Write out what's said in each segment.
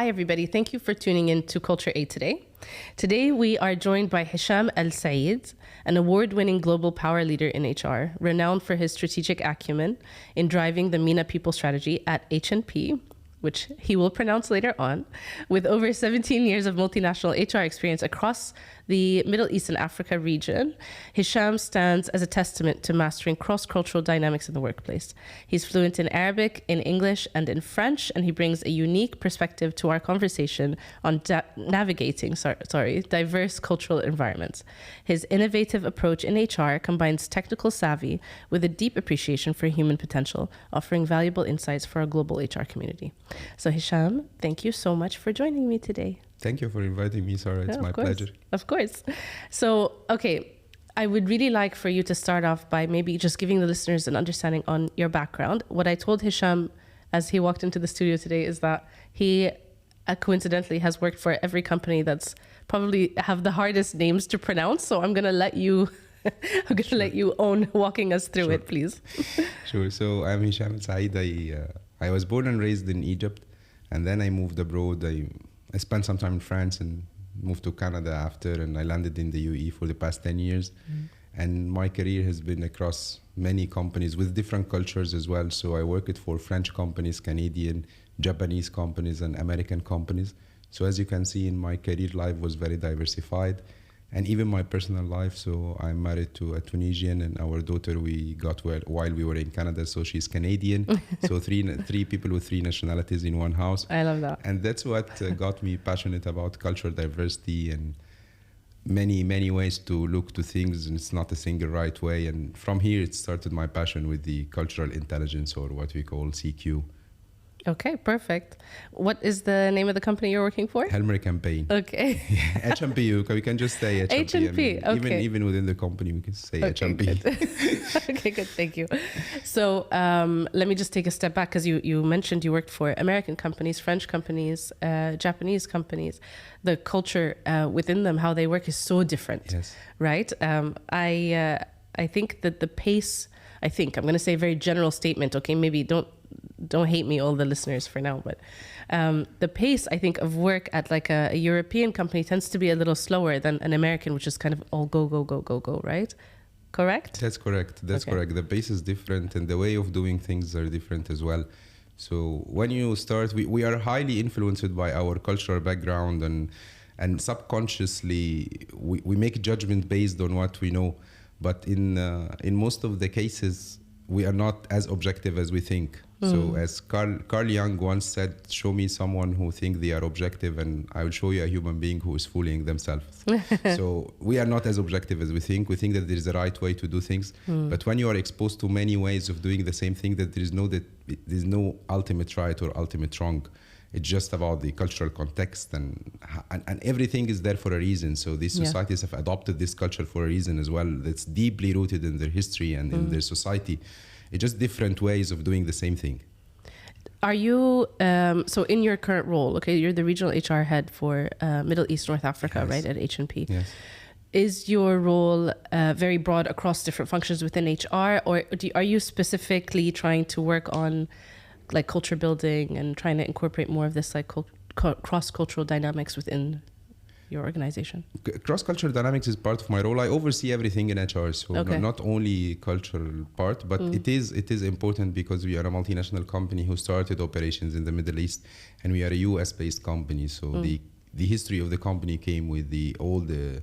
Hi, everybody. Thank you for tuning in to Culture Aid today. Today, we are joined by Hisham ElSaied, an award-winning global power leader in HR, renowned for his strategic acumen in driving the MENA People Strategy at H&P, which he will pronounce later on, with over 17 years of multinational HR experience across the Middle East and Africa region. Hisham stands as a testament to mastering cross-cultural dynamics in the workplace. He's fluent in Arabic, in English, and in French, and he brings a unique perspective to our conversation on navigating diverse cultural environments. His innovative approach in HR combines technical savvy with a deep appreciation for human potential, offering valuable insights for our global HR community. So Hisham, thank you so much for joining me today. Thank you for inviting me, Sarah. It's my pleasure. Of course. So, okay, I would really like for you to start off by maybe just giving the listeners an understanding on your background. What I told Hisham as he walked into the studio today is that he coincidentally has worked for every company that's probably have the hardest names to pronounce. So I'm going to let you let you own walking us through it, please. Sure. So I'm Hisham ElSaied. I was born and raised in Egypt, and then I moved abroad. I spent some time in France and moved to Canada after, and I landed in the UAE for the past 10 years. And my career has been across many companies with different cultures as well. So I worked for French companies, Canadian, Japanese companies, and American companies. So as you can see, in my career life was very diversified. And even my personal life, so I'm married to a Tunisian, and our daughter we got while we were in Canada, so she's Canadian. So three people with three nationalities in one house. I love that. And that's what got me passionate about cultural diversity and many ways to look to things, and it's not a single right way. And from here, it started my passion with the cultural intelligence, or what we call CQ. Okay, perfect. What is the name of the company you're working for? Helmerich Payne. Okay. H&P, we can just say H&P. H&P, okay. Even within the company, we can say H&P. Okay, good, thank you. So let me just take a step back, because you mentioned you worked for American companies, French companies, Japanese companies. The culture within them, how they work is so different, yes. Right? I think that the pace, I'm going to say a very general statement, okay? Maybe don't hate me, all the listeners, for now, but the pace, I think, of work at like a European company tends to be a little slower than an American, which is kind of all go, right? Correct? That's correct. That's correct. The pace is different, and the way of doing things are different as well. So when you start, we are highly influenced by our cultural background, and subconsciously we make judgment based on what we know. But in most of the cases, we are not as objective as we think. So as Carl Jung once said, show me someone who think they are objective, and I will show you a human being who is fooling themselves. So we are not as objective as we think. We think that there is a right way to do things. But when you are exposed to many ways of doing the same thing, that there is no ultimate right or ultimate wrong. It's just about the cultural context, and everything is there for a reason. So these societies have adopted this culture for a reason as well. That's deeply rooted in their history and in their society. It's just different ways of doing the same thing. Are you, so in your current role, okay, you're the regional HR head for Middle East, North Africa, yes. right, at H&P. Yes. Is your role very broad across different functions within HR, or are you specifically trying to work on like culture building and trying to incorporate more of this like cross-cultural dynamics within your organization? Cross-cultural dynamics is part of my role. I oversee everything in HR, so not only cultural part, but it is important because we are a multinational company who started operations in the Middle East, and we are a US-based company. So the history of the company came with all the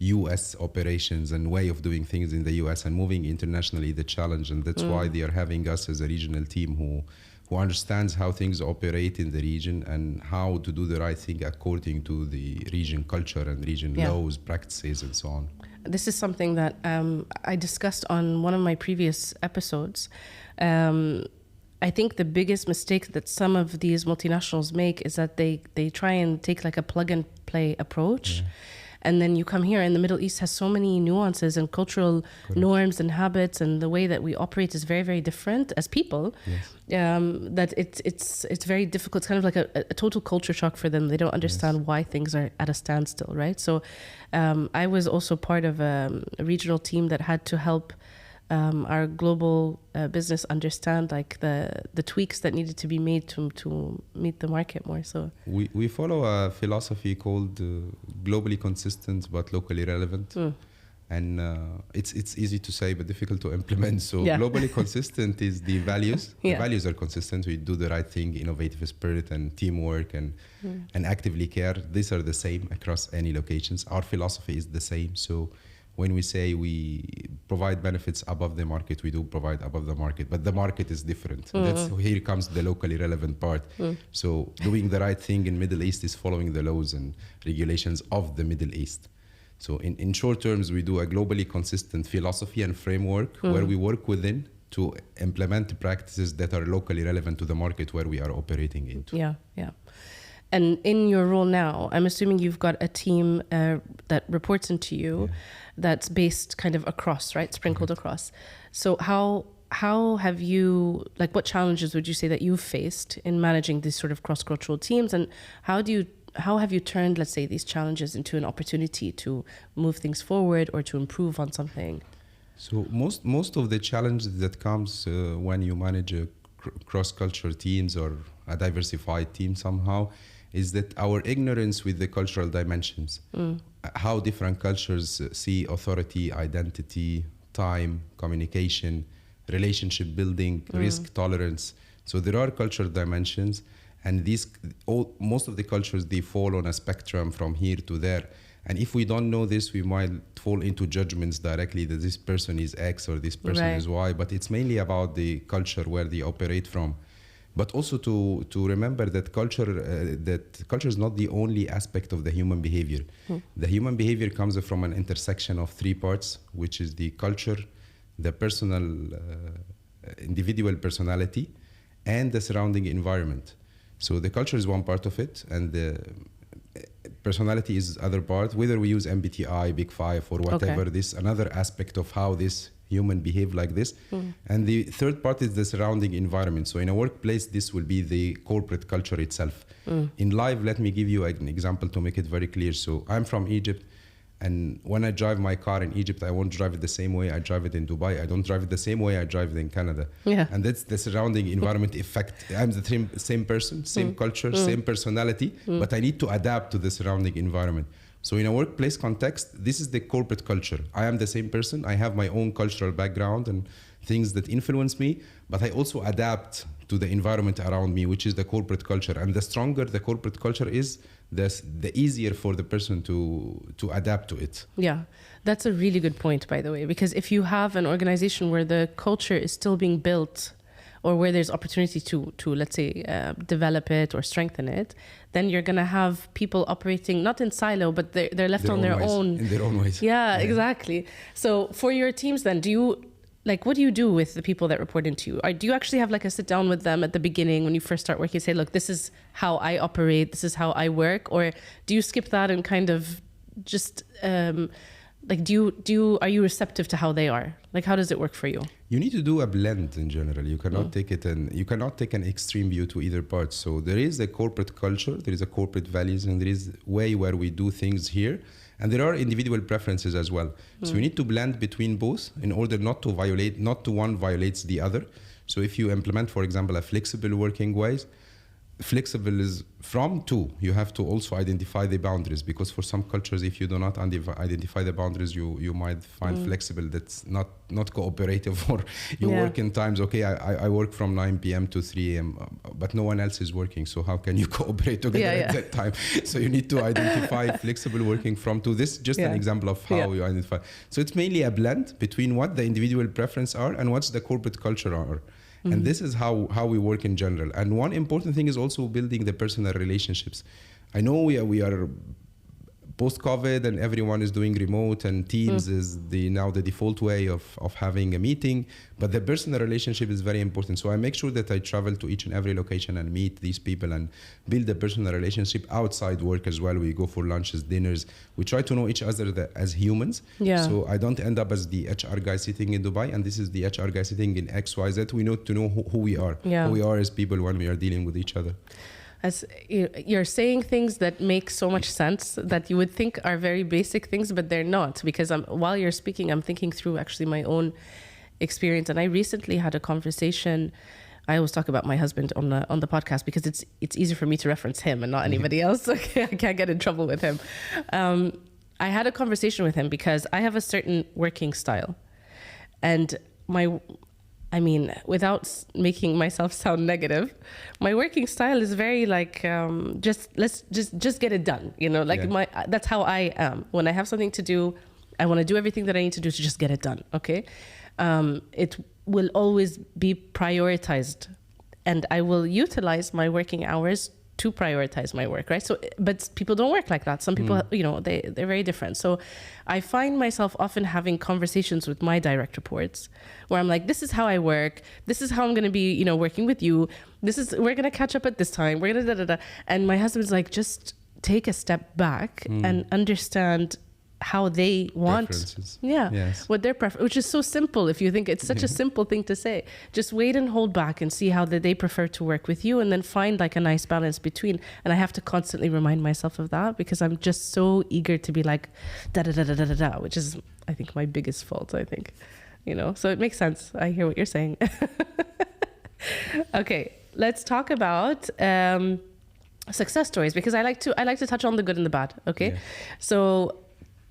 US operations and way of doing things in the US, and moving internationally the challenge, and that's why they are having us as a regional team who understands how things operate in the region and how to do the right thing according to the region culture and region laws, practices, and so on. This is something that I discussed on one of my previous episodes. I think the biggest mistake that some of these multinationals make is that they try and take like a plug and play approach. And then you come here, and the Middle East has so many nuances and cultural norms and habits, and the way that we operate is very, very different as people. That it's very difficult. It's kind of like a total culture shock for them. They don't understand why things are at a standstill, right? So I was also part of a regional team that had to help our global business understand like the tweaks that needed to be made to meet the market more. So we follow a philosophy called globally consistent but locally relevant. And it's easy to say but difficult to implement. So globally consistent is the values. The values are consistent. We do the right thing, innovative spirit and teamwork and actively care. These are the same across any locations. Our philosophy is the same. So when we say we provide benefits above the market, we do provide above the market, but the market is different. That's here comes the locally relevant part. So doing the right thing in Middle East is following the laws and regulations of the Middle East. So in short terms, we do a globally consistent philosophy and framework where we work within to implement practices that are locally relevant to the market where we are operating into. Yeah. And in your role now, I'm assuming you've got a team that reports into you that's based kind of across, right? Sprinkled across. So how have you, like what challenges would you say that you've faced in managing these sort of cross-cultural teams? And how have you turned, let's say, these challenges into an opportunity to move things forward or to improve on something? So most of the challenges that comes when you manage a cross-cultural teams or a diversified team somehow is that our ignorance with the cultural dimensions, how different cultures see authority, identity, time, communication, relationship building, risk tolerance. So there are cultural dimensions. And most of the cultures, they fall on a spectrum from here to there. And if we don't know this, we might fall into judgments directly that this person is X or this person is Y. But it's mainly about the culture where they operate from. But also to remember that culture is not the only aspect of the human behavior. The human behavior comes from an intersection of three parts, which is the culture, the personal, individual personality, and the surrounding environment. So the culture is one part of it, and the personality is other part. Whether we use MBTI, Big Five, or whatever, this another aspect of how this human behave like this. And the third part is the surrounding environment. So in a workplace, this will be the corporate culture itself. In life, let me give you an example to make it very clear. So I'm from Egypt. And when I drive my car in Egypt, I won't drive it the same way I drive it in Dubai. I don't drive it the same way I drive it in Canada. And that's the surrounding environment effect. I'm the same person, same culture, same personality, but I need to adapt to the surrounding environment. So in a workplace context, this is the corporate culture. I am the same person. I have my own cultural background and things that influence me, but I also adapt to the environment around me, which is the corporate culture. And the stronger the corporate culture is, the easier for the person to adapt to it. Yeah, that's a really good point, by the way, because if you have an organization where the culture is still being built or where there's opportunity to let's say, develop it or strengthen it, then you're going to have people operating not in silo, but they're left on their own. In their own ways. Yeah, exactly. So for your teams then, what do you do with the people that report into you? Or do you actually have like a sit down with them at the beginning when you first start working, say, look, this is how I operate, this is how I work? Or do you skip that and kind of just are you receptive to how they are? Like, how does it work for you? You need to do a blend in general. You cannot take an extreme view to either part. So there is a corporate culture, there is a corporate values, and there is way where we do things here. And there are individual preferences as well. So you need to blend between both in order not to one violates the other. So if you implement, for example, a flexible working ways, flexible is from two. You have to also identify the boundaries, because for some cultures, if you do not identify the boundaries, you might find flexible that's not cooperative, or you work in times, okay, I work from 9 p.m. to 3 a.m., but no one else is working. So how can you cooperate together at that time? So you need to identify flexible working from two. This is just an example of how you identify. So it's mainly a blend between what the individual preference are and what's the corporate culture are. And this is how we work in general. And one important thing is also building the personal relationships. I know we are post-COVID and everyone is doing remote, and Teams is now the default way of having a meeting, but the personal relationship is very important. So I make sure that I travel to each and every location and meet these people and build a personal relationship outside work as well. We go for lunches, dinners. We try to know each other as humans. So I don't end up as the HR guy sitting in Dubai and this is the HR guy sitting in XYZ. We need to know who we are, who we are as people when we are dealing with each other. As you're saying things that make so much sense that you would think are very basic things, but they're not, because while you're speaking, I'm thinking through actually my own experience. And I recently had a conversation. I always talk about my husband on the podcast because it's easier for me to reference him and not anybody else. Okay, I can't get in trouble with him. I had a conversation with him because I have a certain working style, and without making myself sound negative, my working style is very like just get it done. That's how I am. When I have something to do, I want to do everything that I need to do to just get it done. Okay, it will always be prioritized, and I will utilize my working hours to prioritize my work, right? So, but people don't work like that. Some people, they're very different. So I find myself often having conversations with my direct reports where I'm like, this is how I work. This is how I'm going to be, working with you. We're going to catch up at this time. We're going to da-da-da. And my husband's like, just take a step back and understand how they want, what their preference, which is so simple. If you think it's such a simple thing to say, just wait and hold back and see how they prefer to work with you, and then find like a nice balance between. And I have to constantly remind myself of that because I'm just so eager to be like da da da da da da da, which is I think my biggest fault. I think, so it makes sense. I hear what you're saying. Okay, let's talk about success stories because I like to touch on the good and the bad. Okay, so.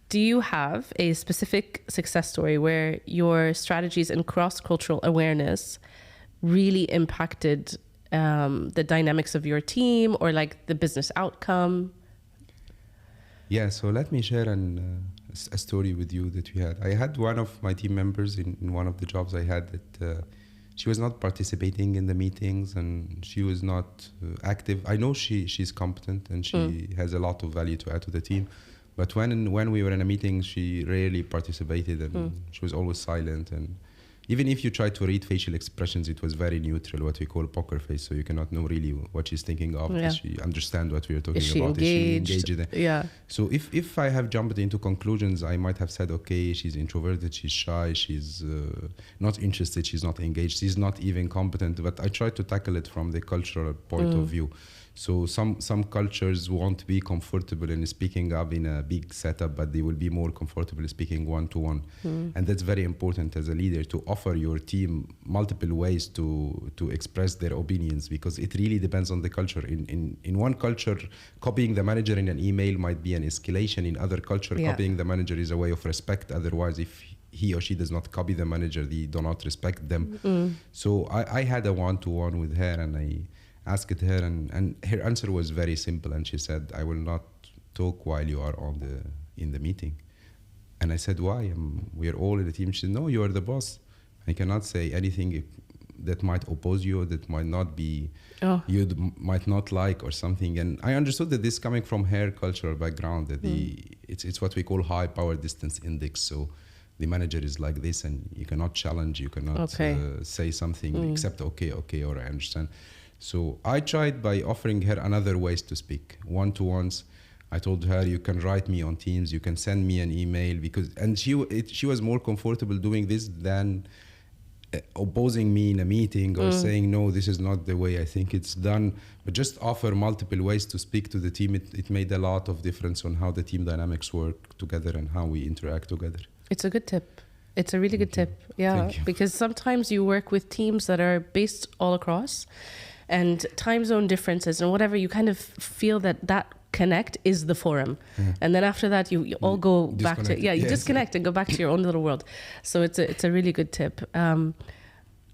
Do you have a specific success story where your strategies and cross-cultural awareness really impacted the dynamics of your team or like the business outcome? Yeah, so let me share a story with you that we had. I had one of my team members in one of the jobs I had that she was not participating in the meetings and she was not active. I know she's competent and she has a lot of value to add to the team. But when we were in a meeting, she rarely participated and she was always silent. And even if you try to read facial expressions, it was very neutral, what we call poker face. So you cannot know really what she's thinking of. Does she understand what we are talking about? Engaged? Is she engaged? Yeah. So if I have jumped into conclusions, I might have said, okay, she's introverted, she's shy, she's not interested, she's not engaged, she's not even competent. But I try to tackle it from the cultural point of view. So some cultures won't be comfortable in speaking up in a big setup, but they will be more comfortable speaking one-to-one. And that's very important as a leader to offer your team multiple ways to express their opinions because it really depends on the culture. In one culture, copying the manager in an email might be an escalation. In other culture, copying the manager is a way of respect. Otherwise, if he or she does not copy the manager, they do not respect them. So I had a one-to-one with her and I asked her and her answer was very simple and she said, I will not talk while you are in the meeting. And I said, why? We are all in the team. She said, no, you are the boss. I cannot say anything that might oppose you, that might not be, you might not like or something. And I understood that this coming from her cultural background, that it's what we call high power distance index. So the manager is like this and you cannot challenge, you cannot say something except okay, or I understand. So I tried by offering her another ways to speak, one-to-ones. I told her, you can write me on Teams, you can send me an email, and she was more comfortable doing this than opposing me in a meeting or saying, no, this is not the way I think it's done. But just offer multiple ways to speak to the team. It made a lot of difference on how the team dynamics work together and how we interact together. It's a good tip. It's a really good tip. Yeah, because sometimes you work with teams that are based all across and time zone differences and whatever, you kind of feel that connect is the forum. And then after that, you all go back to, you disconnect and go back to your own little world. So it's a really good tip.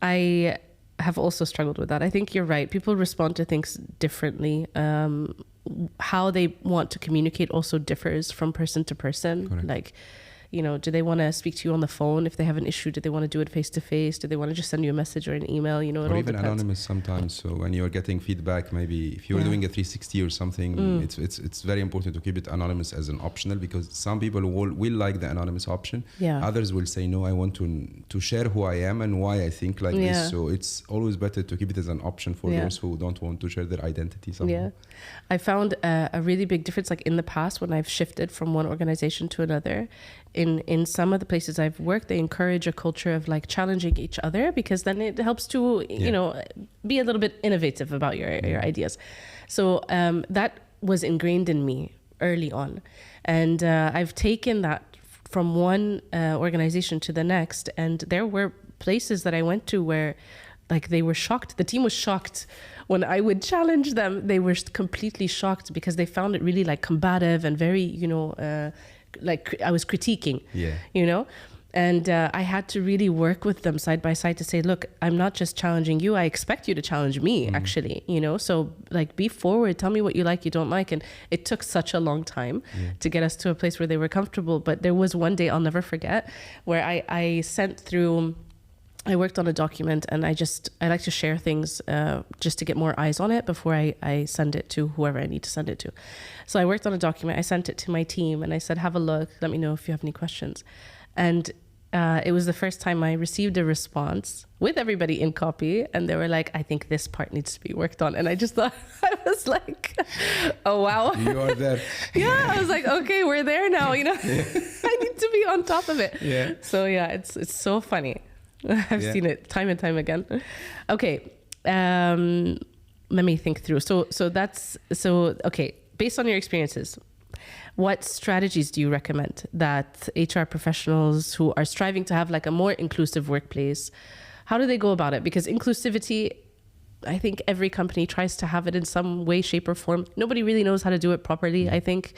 I have also struggled with that. I think you're right. People respond to things differently. How they want to communicate also differs from person to person. Correct. Like, do they want to speak to you on the phone if they have an issue? Do they want to do it face to face? Do they want to just send you a message or an email? It all even depends. Anonymous sometimes. So when you're getting feedback, maybe if you're doing a 360 or something, it's very important to keep it anonymous as an optional because some people will like the anonymous option. Others will say, no, I want to share who I am and why I think like this. So it's always better to keep it as an option for those who don't want to share their identity somehow. I found a really big difference, like in the past when I've shifted from one organization to another. In some of the places I've worked, they encourage a culture of like challenging each other because then it helps to, be a little bit innovative about your ideas. So that was ingrained in me early on. And I've taken that from one organization to the next. And there were places that I went to where like they were shocked. The team was shocked when I would challenge them. They were completely shocked because they found it really like combative and very, like I was critiquing, And I had to really work with them side by side to say, look, I'm not just challenging you. I expect you to challenge me, actually, So like be forward. Tell me what you like, you don't like. And it took such a long time to get us to a place where they were comfortable. But there was one day I'll never forget where I sent through... I worked on a document and I like to share things just to get more eyes on it before I send it to whoever I need to send it to. So I worked on a document. I sent it to my team and I said, have a look. Let me know if you have any questions. And it was the first time I received a response with everybody in copy. And they were like, I think this part needs to be worked on. And I just thought, I was like, oh, wow. You are there. Yeah, I was like, okay, we're there now. I need to be on top of it. Yeah. So yeah, it's so funny. I've seen it time and time again. Okay. Let me think through. Okay. Based on your experiences, what strategies do you recommend that HR professionals who are striving to have like a more inclusive workplace, how do they go about it? Because inclusivity, I think every company tries to have it in some way, shape or form. Nobody really knows how to do it properly, I think.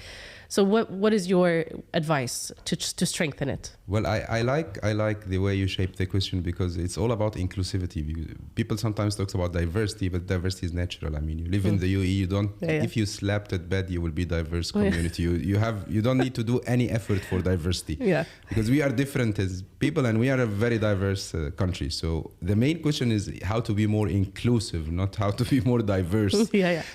So what is your advice to strengthen it? Well, I like the way you shape the question because it's all about inclusivity. People sometimes talk about diversity, but diversity is natural. I mean, you live in the UAE, you don't. If you slept at bed, you will be diverse community. You don't need to do any effort for diversity. Because we are different as people and we are a very diverse country. So the main question is how to be more inclusive, not how to be more diverse.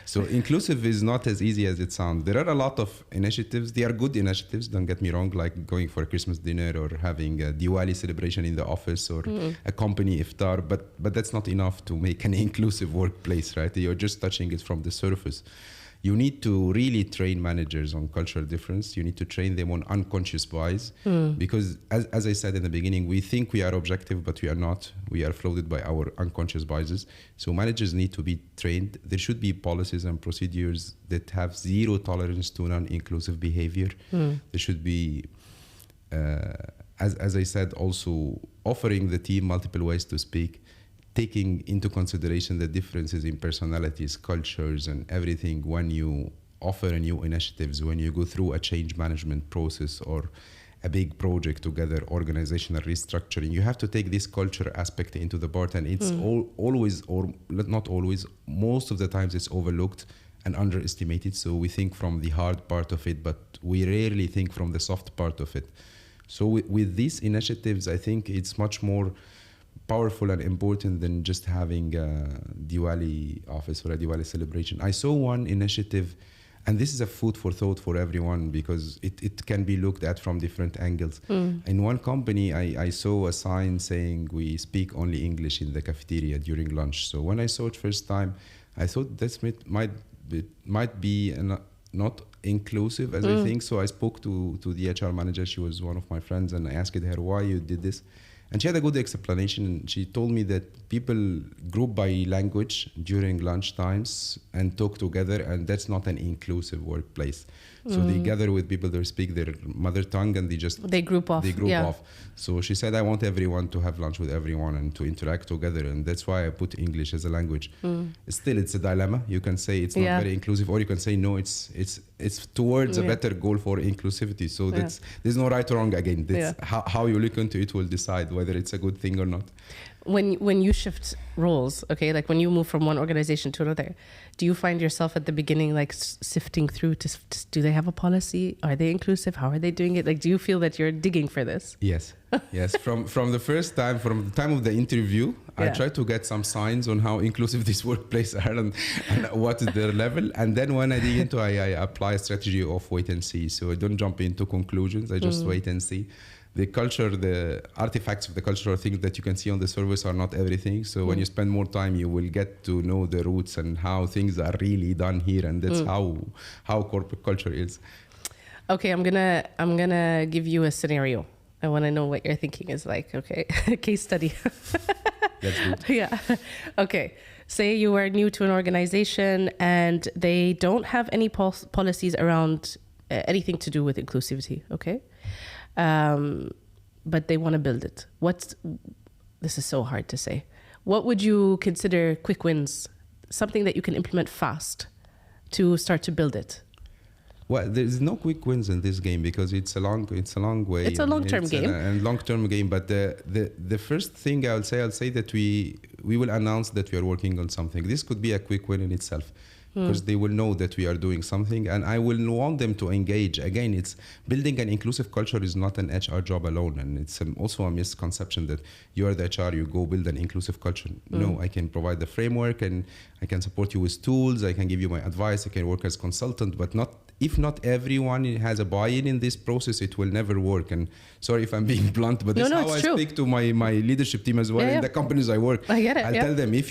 So inclusive is not as easy as it sounds. There are a lot of initiatives. They are good initiatives, don't get me wrong, like going for a Christmas dinner or having a Diwali celebration in the office or a company iftar, but that's not enough to make an inclusive workplace, right? You're just touching it from the surface. You need to really train managers on cultural difference. You need to train them on unconscious bias because as I said in the beginning, we think we are objective, but we are not. We are floated by our unconscious biases. So managers need to be trained. There should be policies and procedures that have zero tolerance to non-inclusive behavior. There should be, as I said, also offering the team multiple ways to speak, taking into consideration the differences in personalities, cultures, and everything when you offer a new initiatives, when you go through a change management process or a big project together, organizational restructuring, you have to take this culture aspect into the part, and it's always, or not always, most of the times it's overlooked and underestimated. So we think from the hard part of it, but we rarely think from the soft part of it. So with these initiatives, I think it's much more powerful and important than just having a Diwali office or a Diwali celebration. I saw one initiative, and this is a food for thought for everyone because it can be looked at from different angles. In one company, I saw a sign saying we speak only English in the cafeteria during lunch. So when I saw it first time, I thought this might be not inclusive as I think. So I spoke to the HR manager. She was one of my friends, and I asked her why you did this. And she had a good explanation. She told me that people group by language during lunch times and talk together, and that's not an inclusive workplace. So they gather with people that speak their mother tongue, and they group off. So she said, I want everyone to have lunch with everyone and to interact together, and that's why I put English as a language. Still, it's a dilemma. You can say it's not very inclusive, or you can say no, it's towards a better goal for inclusivity. So there's no right or wrong. Again, that's how you look into it will decide whether it's a good thing or not. When you shift roles, okay, like when you move from one organization to another, do you find yourself at the beginning like sifting through to do they have a policy? Are they inclusive? How are they doing it? Like, do you feel that you're digging for this? Yes. From the first time, from the time of the interview, I try to get some signs on how inclusive this workplace are and what is their level. And then when I dig into I apply a strategy of wait and see. So I don't jump into conclusions. I just wait and see. The culture, the artifacts of the culture are things that you can see on the surface are not everything. So when you spend more time, you will get to know the roots and how things are really done here. And that's how corporate culture is. Okay, I'm gonna give you a scenario. I want to know what your thinking is like. Okay, case study. That's good. Yeah. Okay. Say you are new to an organization and they don't have any policies around anything to do with inclusivity. Okay. But they want to build it. this is so hard to say. What would you consider quick wins? Something that you can implement fast to start to build it? Well, there's no quick wins in this game because it's a long way. It's a long-term game. And long-term game. But the first thing I'll say that we will announce that we are working on something. This could be a quick win in itself, because they will know that we are doing something, and I will want them to engage. Again, it's building an inclusive culture is not an HR job alone, and it's also a misconception that you are the HR, you go build an inclusive culture. No, I can provide the framework, and I can support you with tools, I can give you my advice, I can work as consultant, but if not everyone has a buy-in in this process, it will never work. And sorry if I'm being blunt, but that's how I speak to my leadership team as well in the companies I work. I get it. I'll tell them, if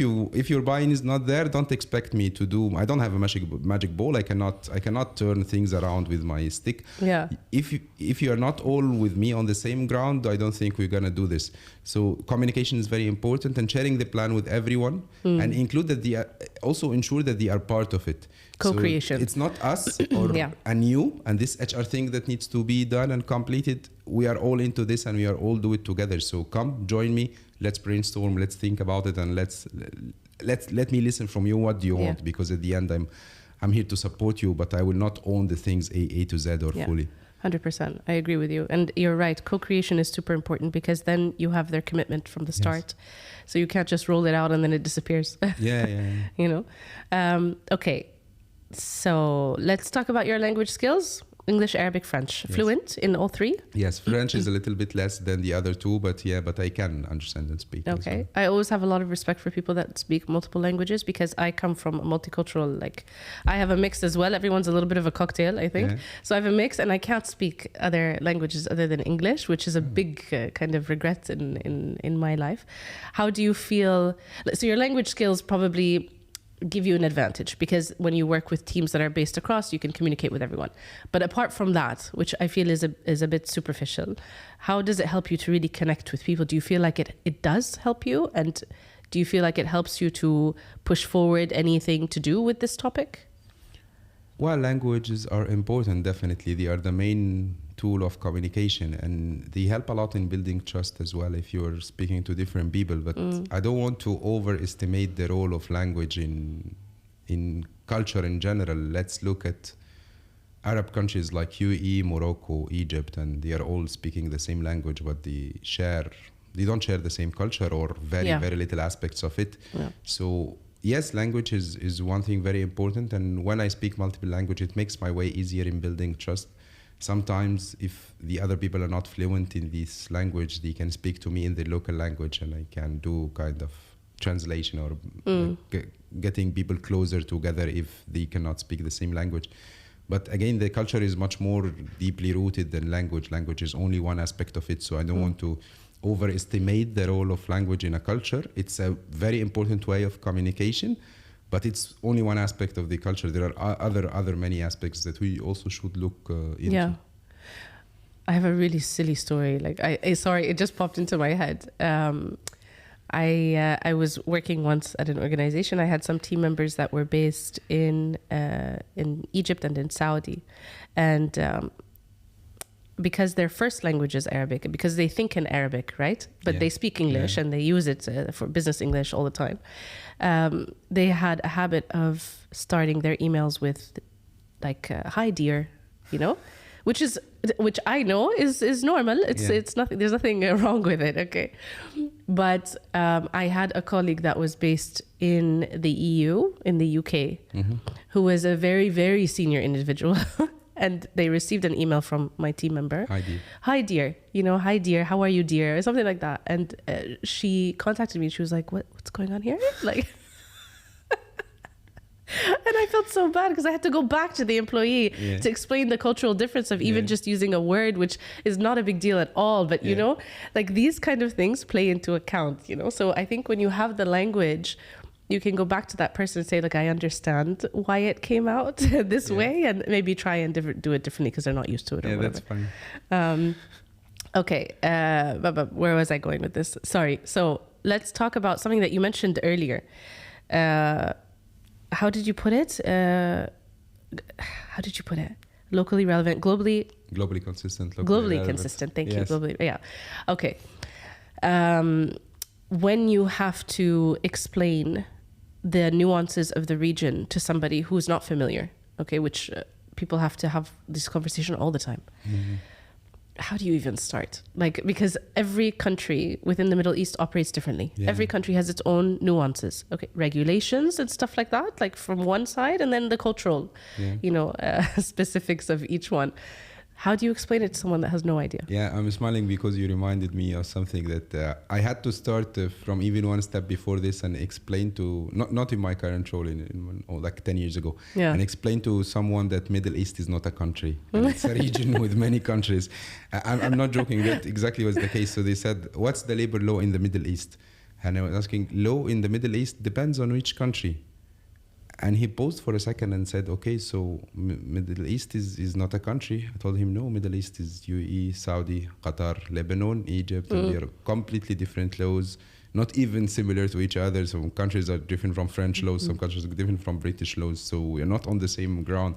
your buy-in is not there, don't expect me to do. I don't have a magic ball. I cannot turn things around with my stick. Yeah. If you are not all with me on the same ground, I don't think we're gonna do this. So communication is very important, and sharing the plan with everyone, and include that also ensure that they are part of it. Co-creation. So it's not us or and you and this HR thing that needs to be done and completed. We are all into this, and we are all do it together. So come join me. Let's brainstorm. Let's think about it, and let me listen from you. What do you want? Because at the end, I'm here to support you, but I will not own the things A to Z or fully. 100%. I agree with you. And you're right. Co-creation is super important, because then you have their commitment from the start. So you can't just roll it out and then it disappears. You know? Okay. So let's talk about your language skills. English, Arabic, French. Fluent in all three? Yes, French is a little bit less than the other two, but I can understand and speak. Okay. Well. I always have a lot of respect for people that speak multiple languages, because I come from a multicultural, I have a mix as well. Everyone's a little bit of a cocktail, I think. So I have a mix, and I can't speak other languages other than English, which is a big kind of regret in my life. How do you feel? So your language skills probably give you an advantage, because when you work with teams that are based across, you can communicate with everyone. But apart from that, which I feel is a bit superficial, how does it help you to really connect with people? Do you feel like it does help you? And do you feel like it helps you to push forward anything to do with this topic? Well, languages are important, definitely. They are the main tool of communication, and they help a lot in building trust as well if you're speaking to different people. But I don't want to overestimate the role of language in culture in general. Let's look at Arab countries like UAE, Morocco, Egypt, and they are all speaking the same language, but they don't share the same culture, or very little aspects of it. So yes, language is one thing very important, and when I speak multiple languages, it makes my way easier in building trust. Sometimes if the other people are not fluent in this language, they can speak to me in the local language, and I can do kind of translation or getting people closer together if they cannot speak the same language. But again, the culture is much more deeply rooted than language. Language is only one aspect of it, so I don't want to overestimate the role of language in a culture. It's a very important way of communication, but it's only one aspect of the culture. There are other many aspects that we also should look into. Yeah. I have a really silly story. Sorry, it just popped into my head. I was working once at an organization. I had some team members that were based in Egypt and in Saudi. And because their first language is Arabic, because they think in Arabic, right? But they speak English and they use it for business English all the time. They had a habit of starting their emails with hi dear, which I know is normal. It's nothing. There's nothing wrong with it. Okay. But I had a colleague that was based in the EU, in the UK, who was a very, very senior individual. And they received an email from my team member. Hi, dear. Hi, dear. Hi, dear. How are you, dear? Or something like that. And she contacted me. She was like, what's going on here? And I felt so bad because I had to go back to the employee to explain the cultural difference of even just using a word, which is not a big deal at all. But, these kind of things play into account, So I think when you have the language, you can go back to that person and say, I understand why it came out this way, and maybe try and do it differently because they're not used to it or whatever. That's fine. Okay. Where was I going with this? Sorry. So let's talk about something that you mentioned earlier. How did you put it? Locally relevant, globally consistent. Globally consistent. Thank you. Globally. Yeah. Okay. when you have to explain the nuances of the region to somebody who's not familiar, okay, which people have to have this conversation all the time. How do you even start? Like, because every country within the Middle East operates differently. Yeah. Every country has its own nuances, okay, regulations and stuff like that, like from one side, and then the cultural, specifics of each one. How do you explain it to someone that has no idea? Yeah, I'm smiling because you reminded me of something that I had to start from even one step before this and explain to, not in my current role, like 10 years ago, and explain to someone that Middle East is not a country. And it's a region with many countries. I'm not joking, that exactly was the case. So they said, what's the labor law in the Middle East? And I was asking, law in the Middle East depends on which country. And he paused for a second and said, okay, so Middle East is not a country. I told him, no, Middle East is UAE, Saudi, Qatar, Lebanon, Egypt. And they are completely different laws, not even similar to each other. Some countries are different from French laws, some countries are different from British laws. So we're not on the same ground.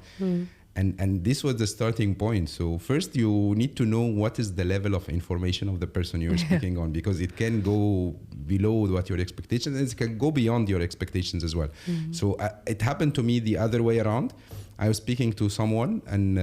And this was the starting point. So first you need to know what is the level of information of the person you're speaking on, because it can go below what your expectations, and it can go beyond your expectations as well. So it happened to me the other way around. I was speaking to someone and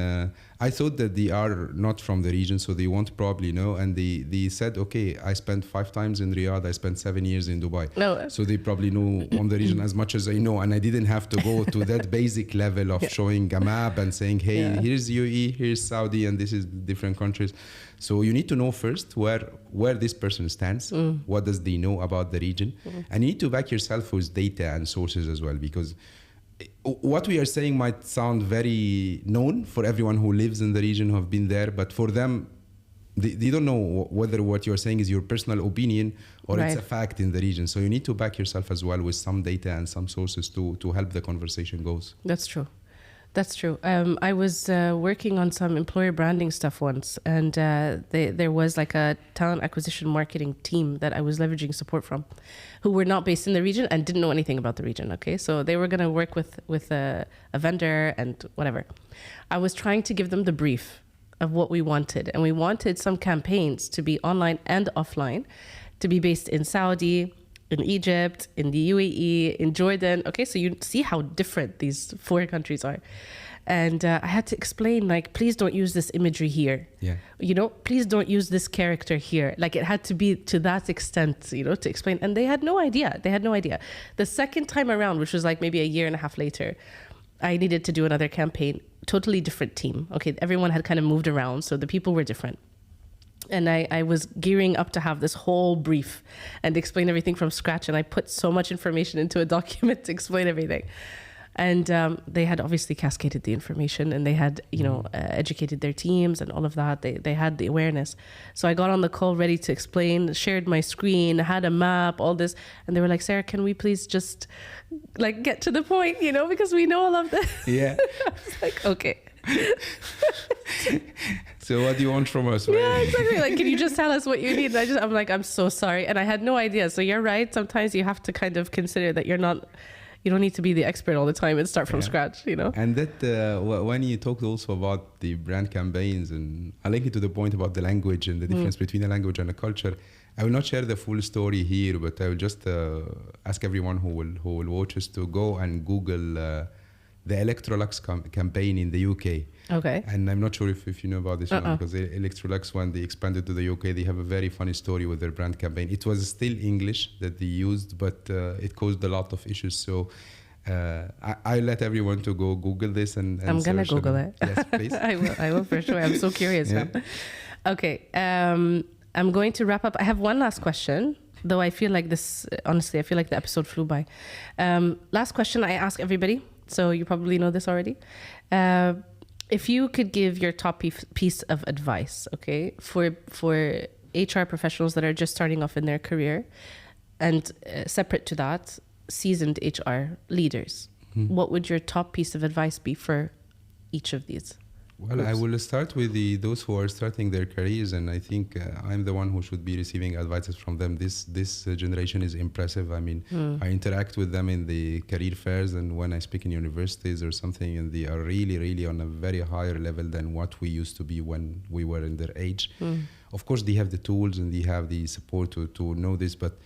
I thought that they are not from the region, so they won't probably know. And they said, okay, I spent 5 times in Riyadh, I spent 7 years in Dubai. No. So they probably know on the region as much as I know. And I didn't have to go to that basic level of showing a map and saying, hey, here's UAE, here's Saudi, and this is different countries. So you need to know first where this person stands, what does they know about the region. And you need to back yourself with data and sources as well, because what we are saying might sound very known for everyone who lives in the region, who have been there, but for them, they don't know whether what you're saying is your personal opinion or it's a fact in the region. So you need to back yourself as well with some data and some sources to help the conversation goes. That's true. That's true. I was working on some employer branding stuff once, and there was like a talent acquisition marketing team that I was leveraging support from, who were not based in the region and didn't know anything about the region. Okay, so they were going to work with a vendor and whatever. I was trying to give them the brief of what we wanted, and we wanted some campaigns to be online and offline, to be based in Saudi, in Egypt, in the UAE, in Jordan. Okay, so you see how different these 4 countries are. And I had to explain, like, please don't use this imagery here. Yeah. You know, please don't use this character here. Like, it had to be to that extent, you know, to explain. And they had no idea. They had no idea. The second time around, which was like maybe a year and a half later, I needed to do another campaign, totally different team. Okay, everyone had kind of moved around, so the people were different. And I was gearing up to have this whole brief and explain everything from scratch. And I put so much information into a document to explain everything. And they had obviously cascaded the information, and they had, educated their teams and all of that. They had the awareness. So I got on the call ready to explain, shared my screen, had a map, all this. And they were like, Sarah, can we please just like get to the point, you know, because we know all of this. Yeah. I was like, okay. So what do you want from us? Right? Yeah, exactly. Like, can you just tell us what you need? And I'm like, I'm so sorry. And I had no idea. So you're right. Sometimes you have to kind of consider that you don't need to be the expert all the time and start from scratch, you know? And that when you talked also about the brand campaigns, and I link it to the point about the language and the difference between a language and a culture. I will not share the full story here, but I will just ask everyone who will watch us to go and Google the Electrolux campaign in the UK. Okay. And I'm not sure if you know about this one, because Electrolux, when they expanded to the UK, they have a very funny story with their brand campaign. It was still English that they used, but it caused a lot of issues. So I let everyone to go Google this and I'm going to Google it. Yes, please. I will for sure. I'm so curious. Yeah. Okay. I'm going to wrap up. I have one last question, though I feel like this, honestly, I feel like the episode flew by. Last question I ask everybody. So you probably know this already. If you could give your top piece of advice, okay, for HR professionals that are just starting off in their career, and separate to that, seasoned HR leaders, what would your top piece of advice be for each of these? Well, groups? I will start with those who are starting their careers, and I think I'm the one who should be receiving advices from them. This generation is impressive. I mean, I interact with them in the career fairs, and when I speak in universities or something, and they are really, really on a very higher level than what we used to be when we were in their age. Of course, they have the tools and they have the support to know this, but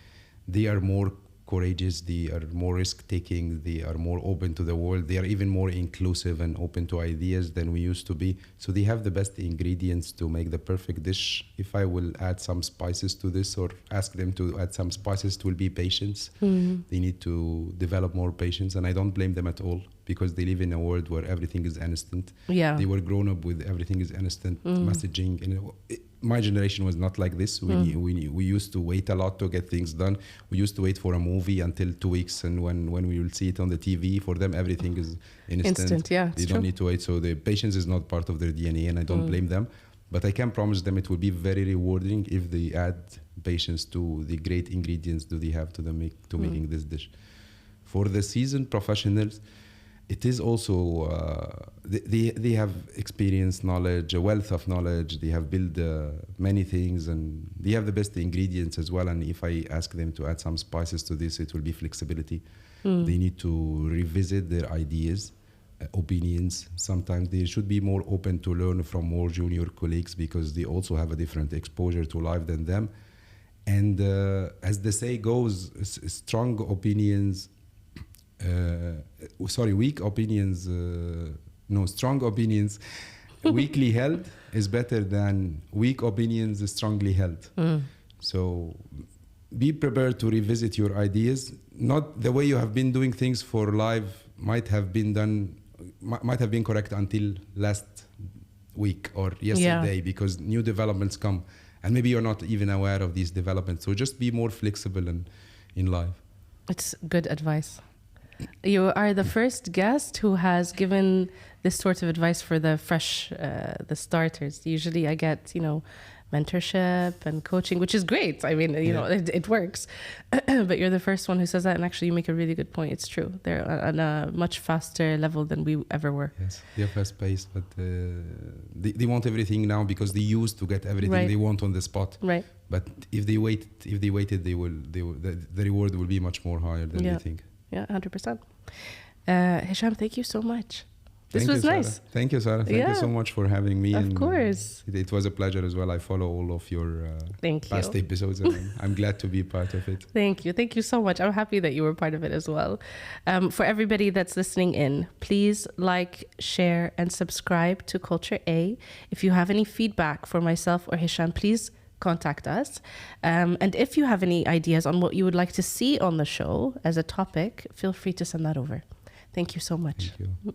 they are more courageous, they are more risk-taking, they are more open to the world, they are even more inclusive and open to ideas than we used to be. So they have the best ingredients to make the perfect dish. If I will add some spices to this or ask them to add some spices, it will be patience. They need to develop more patience, and I don't blame them at all, because they live in a world where everything is instant. Yeah. They were grown up with everything is instant messaging. And my generation was not like this. We used to wait a lot to get things done. We used to wait for a movie until 2 weeks, and when we will see it on the TV, for them everything is instant. Yeah, they don't need to wait. So the patience is not part of their DNA, and I don't blame them. But I can promise them it will be very rewarding if they add patience to the great ingredients that they have to making this dish. For the seasoned professionals, it is also they have experience, knowledge, a wealth of knowledge. They have built many things, and they have the best ingredients as well. And if I ask them to add some spices to this, it will be flexibility. They need to revisit their ideas, opinions. Sometimes they should be more open to learn from more junior colleagues, because they also have a different exposure to life than them. And as the say goes, strong opinions. Weak opinions. Strong opinions weakly held is better than weak opinions strongly held. So be prepared to revisit your ideas. Not the way you have been doing things for life might have been correct until last week or yesterday, because new developments come, and maybe you're not even aware of these developments. So just be more flexible in life. It's good advice. You are the first guest who has given this sort of advice for the fresh, the starters. Usually I get, mentorship and coaching, which is great. I mean, it works. But you're the first one who says that, and actually you make a really good point. It's true. They're on a much faster level than we ever were. Yes, they're fast-paced, but they want everything now, because they used to get everything they want on the spot. Right. But if they waited, the reward will be much more higher than they think. Yeah, 100%. Hisham, thank you so much. This Thank was you, nice. Sarah. Thank you, Sarah. Thank you so much for having me. Of course. It was a pleasure as well. I follow all of your past episodes, and I'm glad to be part of it. Thank you. Thank you so much. I'm happy that you were part of it as well. For everybody that's listening in, please like, share, and subscribe to Culture A. If you have any feedback for myself or Hisham, please contact us. And if you have any ideas on what you would like to see on the show as a topic, feel free to send that over. Thank you so much. Thank you.